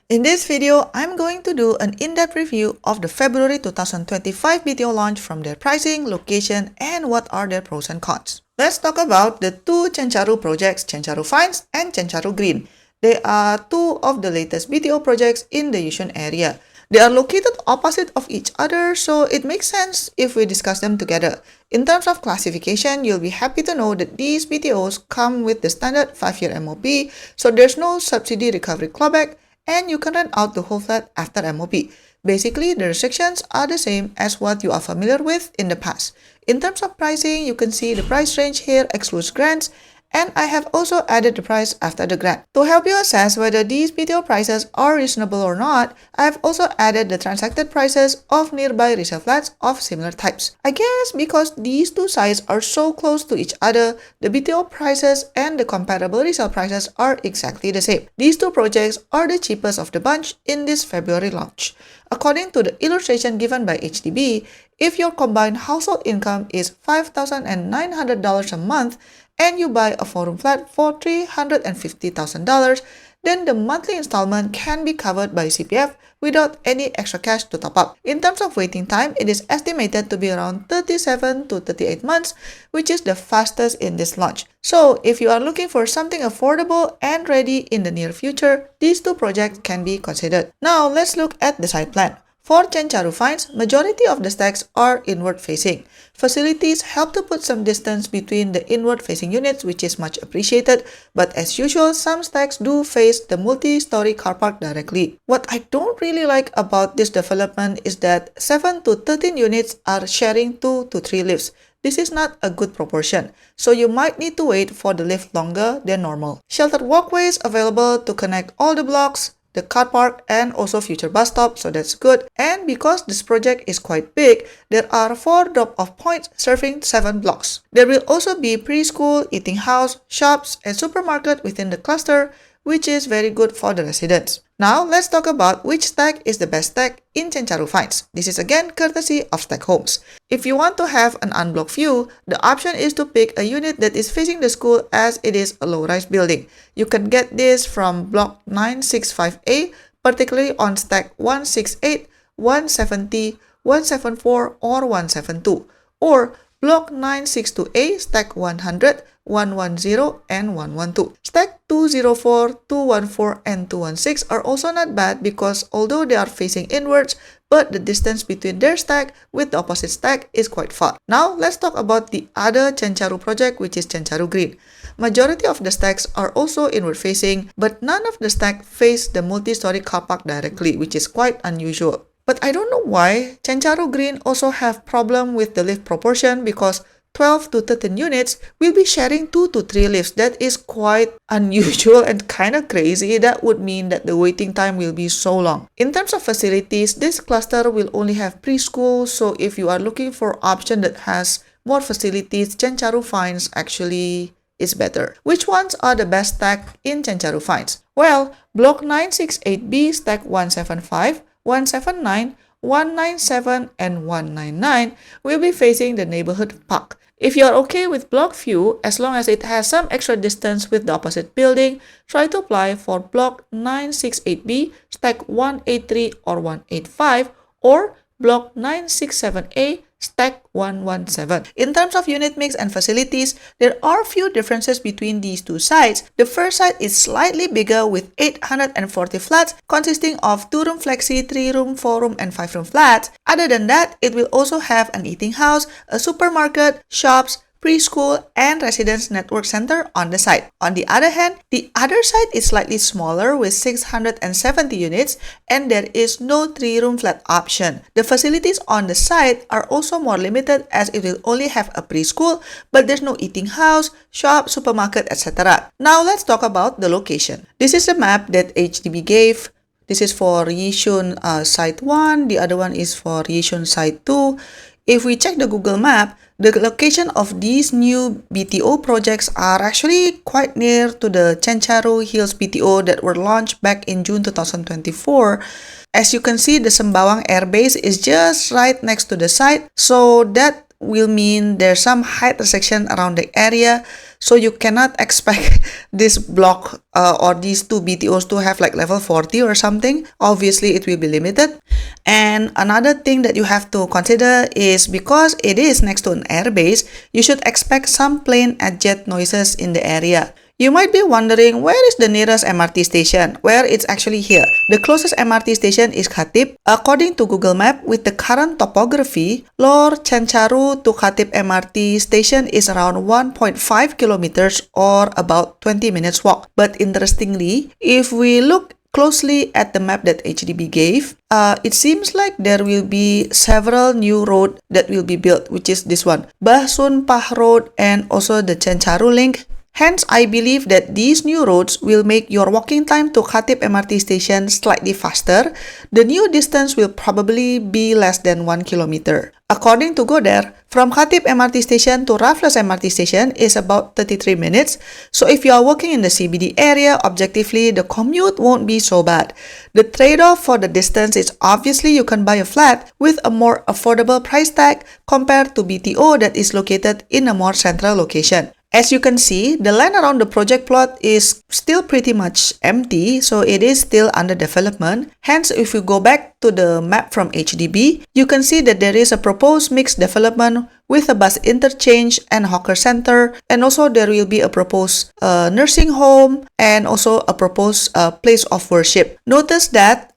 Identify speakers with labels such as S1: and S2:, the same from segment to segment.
S1: In this video, I'm going to do an in-depth review of the February 2025 BTO launch from their pricing, location, and what are their pros and cons. Let's talk about the two Chencharu projects, Chencharu Finds and Chencharu Green. They are two of the latest BTO projects in the Yishun area. They are located opposite of each other, so it makes sense if we discuss them together. In terms of classification, you'll be happy to know that these BTOs come with the standard 5-year MOP, so there's no subsidy recovery clawback, and you can rent out the whole flat after MOP. Basically, the restrictions are the same as what you are familiar with in the past. In terms of pricing, you can see the price range here excludes grants, and I have also added the price after the grant. To help you assess whether these BTO prices are reasonable or not, I have also added the transacted prices of nearby resale flats of similar types. I guess because these two sites are so close to each other, the BTO prices and the comparable resale prices are exactly the same. These two projects are the cheapest of the bunch in this February launch. According to the illustration given by HDB, if your combined household income is $5,900 a month, and you buy a 4-room flat for $350,000, then the monthly installment can be covered by CPF without any extra cash to top up. In terms of waiting time, it is estimated to be around 37 to 38 months, which is the fastest in this launch. So, if you are looking for something affordable and ready in the near future, these two projects can be considered. Now, let's look at the site plan. For Chencharu Finds, majority of the stacks are inward-facing. Facilities help to put some distance between the inward-facing units, which is much appreciated, but as usual, some stacks do face the multi-story car park directly. What I don't really like about this development is that 7 to 13 units are sharing 2 to 3 lifts. This is not a good proportion, so you might need to wait for the lift longer than normal. Sheltered walkways available to connect all the blocks, the car park, and also future bus stop, so that's good. And because this project is quite big, there are 4 drop-off points serving 7 blocks. There will also be preschool, eating house, shops, and supermarket within the cluster, which is very good for the residents. Now, let's talk about which stack is the best stack in Chencharu Finds. This is again courtesy of Stack Homes. If you want to have an unblocked view, the option is to pick a unit that is facing the school as it is a low-rise building. You can get this from block 965A, particularly on stack 168, 170, 174, or 172, or block 962A, stack 100, 110, and 112. Stack 204, 214, and 216 are also not bad because although they are facing inwards, but the distance between their stack with the opposite stack is quite far. Now, let's talk about the other Chencharu project, which is Chencharu Green. Majority of the stacks are also inward facing, but none of the stacks face the multi-story car park directly, which is quite unusual. But I don't know why Chencharu Green also have problem with the lift proportion because 12 to 13 units will be sharing 2 to 3 lifts. That is quite unusual and kind of crazy. That would mean that the waiting time will be so long. In terms of facilities, this cluster will only have preschool, so if you are looking for option that has more facilities, Chencharu Finds actually is better. Which ones are the best stack in Chencharu Finds? Well, block 968B, stack 175, 179, 197, and 199 will be facing the neighborhood park. If you are okay with block view, as long as it has some extra distance with the opposite building, try to apply for block 968B, stack 183 or 185, or block 967A, stack 117. In terms of unit mix and facilities, there are few differences between these two sites. The first site is slightly bigger with 840 flats consisting of 2-room flexi, 3-room, 4-room, and 5-room flats. Other than that, it will also have an eating house, a supermarket, shops, preschool, and residence network center on the site. On the other hand, the other site is slightly smaller with 670 units and there is no 3-room flat option. The facilities on the site are also more limited as it will only have a preschool, but there's no eating house, shop, supermarket, etc. Now let's talk about the location. This is the map that HDB gave. This is for Yishun site 1, the other one is for Yishun site 2. If we check the Google map, the location of these new BTO projects are actually quite near to the Chencharu Hills BTO that were launched back in June 2024. As you can see, the Sembawang Air Base is just right next to the site, so that will mean there's some height restriction around the area, so you cannot expect this block or these two BTOs to have like level 40 or something. Obviously, it will be limited. And another thing that you have to consider is because it is next to an airbase, you should expect some plane and jet noises in the area. You might be wondering, where is the nearest MRT station? Well, it's actually here. The closest MRT station is Khatib. According to Google Map, with the current topography, Lor Chencharu to Khatib MRT station is around 1.5 kilometers or about 20 minutes walk. But interestingly, if we look closely at the map that HDB gave, it seems like there will be several new roads that will be built, which is this one, Bah Sun Pah Road and also the Chencharu link. Hence, I believe that these new roads will make your walking time to Khatib MRT station slightly faster. The new distance will probably be less than 1 kilometer. According to Goder, from Khatib MRT station to Raffles MRT station is about 33 minutes. So if you are working in the CBD area, objectively, the commute won't be so bad. The trade-off for the distance is obviously you can buy a flat with a more affordable price tag compared to BTO that is located in a more central location. As you can see, the land around the project plot is still pretty much empty, so it is still under development. Hence, if you go back to the map from HDB, you can see that there is a proposed mixed development with a bus interchange and hawker center, and also there will be a proposed nursing home and also a proposed place of worship. Notice that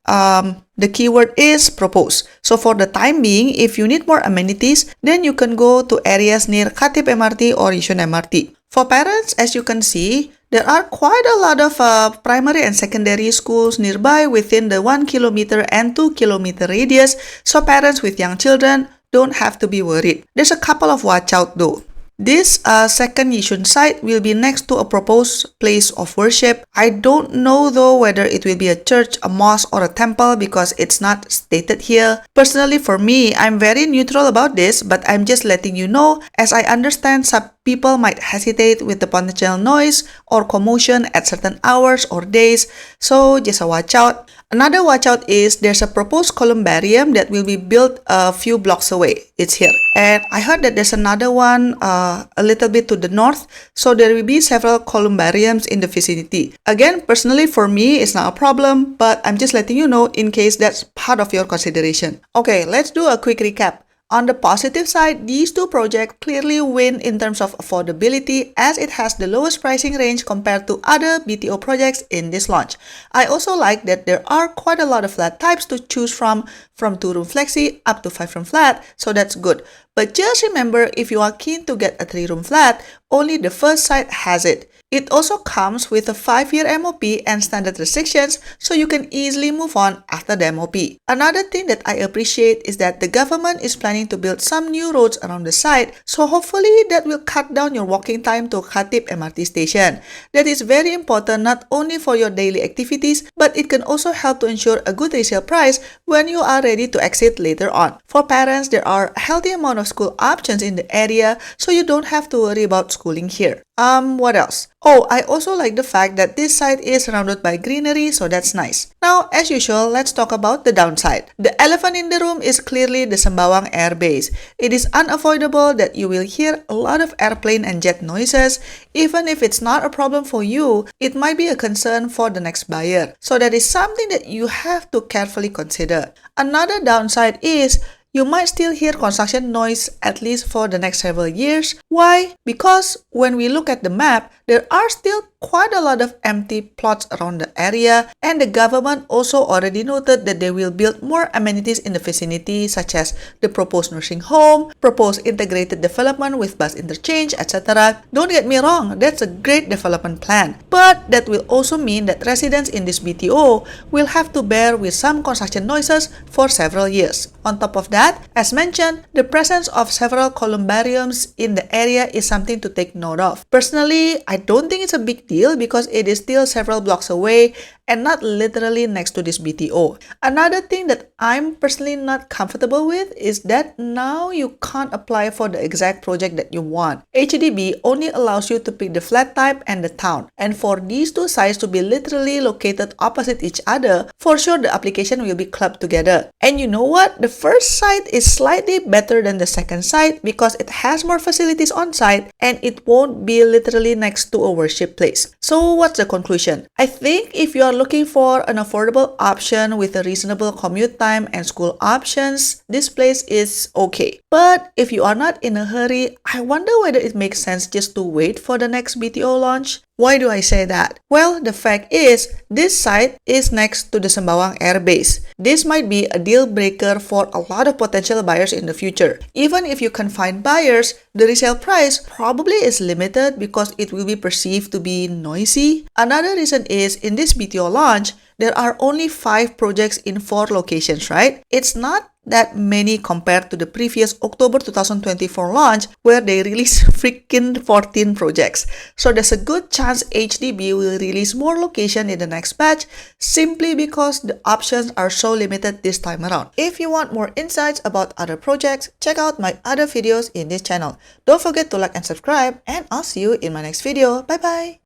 S1: the keyword is proposed. So for the time being, if you need more amenities, then you can go to areas near Khatib MRT or Yishun MRT. For parents, as you can see, there are quite a lot of primary and secondary schools nearby within the 1 kilometer and 2 kilometer radius, so parents with young children don't have to be worried. There's a couple of watch out though. This second Yishun site will be next to a proposed place of worship. I don't know though whether it will be a church, a mosque or a temple because it's not stated here. Personally for me, I'm very neutral about this, but I'm just letting you know as I understand some people might hesitate with the potential noise or commotion at certain hours or days, so just a watch out. Another watch out is there's a proposed columbarium that will be built a few blocks away. It's here. And I heard that there's another one a little bit to the north, so there will be several columbariums in the vicinity. Again, personally for me, it's not a problem, but I'm just letting you know in case that's part of your consideration. Okay, let's do a quick recap. On the positive side, these two projects clearly win in terms of affordability as it has the lowest pricing range compared to other BTO projects in this launch. I also like that there are quite a lot of flat types to choose from 2-room flexi up to 5-room flat, so that's good. But just remember, if you are keen to get a 3-room flat, only the first site has it. It also comes with a 5-year MOP and standard restrictions, so you can easily move on after the MOP. Another thing that I appreciate is that the government is planning to build some new roads around the site, so hopefully that will cut down your walking time to Khatib MRT station. That is very important not only for your daily activities, but it can also help to ensure a good resale price when you are ready to exit later on. For parents, there are a healthy amount of school options in the area, so you don't have to worry about schooling here. What else? Oh, I also like the fact that this site is surrounded by greenery, so that's nice. Now, as usual, let's talk about the downside. The elephant in the room is clearly the Sembawang Air Base. It is unavoidable that you will hear a lot of airplane and jet noises. Even if it's not a problem for you, it might be a concern for the next buyer. So that is something that you have to carefully consider. Another downside is you might still hear construction noise at least for the next several years. Why? Because when we look at the map, there are still quite a lot of empty plots around the area, and the government also already noted that they will build more amenities in the vicinity such as the proposed nursing home, proposed integrated development with bus interchange, etc. Don't get me wrong, that's a great development plan, but that will also mean that residents in this BTO will have to bear with some construction noises for several years. On top of that, as mentioned, the presence of several columbariums in the area is something to take note of. Personally, I don't think it's a big deal because it is still several blocks away and not literally next to this BTO. Another thing that I'm personally not comfortable with is that now you can't apply for the exact project that you want. HDB only allows you to pick the flat type and the town. And for these two sites to be literally located opposite each other, for sure the application will be clubbed together. And you know what? The first site is slightly better than the second site because it has more facilities on site and it won't be literally next to a worship place. So what's the conclusion? I think if you are looking for an affordable option with a reasonable commute time and school options, this place is okay. But if you are not in a hurry, I wonder whether it makes sense just to wait for the next BTO launch. Why do I say that? Well, the fact is, this site is next to the Sembawang Air Base. This might be a deal breaker for a lot of potential buyers in the future. Even if you can find buyers, the resale price probably is limited because it will be perceived to be noisy. Another reason is, in this BTO launch, there are only 5 projects in 4 locations, right? It's not that many compared to the previous October 2024 launch where they released freaking 14 projects. So there's a good chance HDB will release more locations in the next batch simply because the options are so limited this time around. If you want more insights about other projects, check out my other videos in this channel. Don't forget to like and subscribe, and I'll see you in my next video. Bye bye!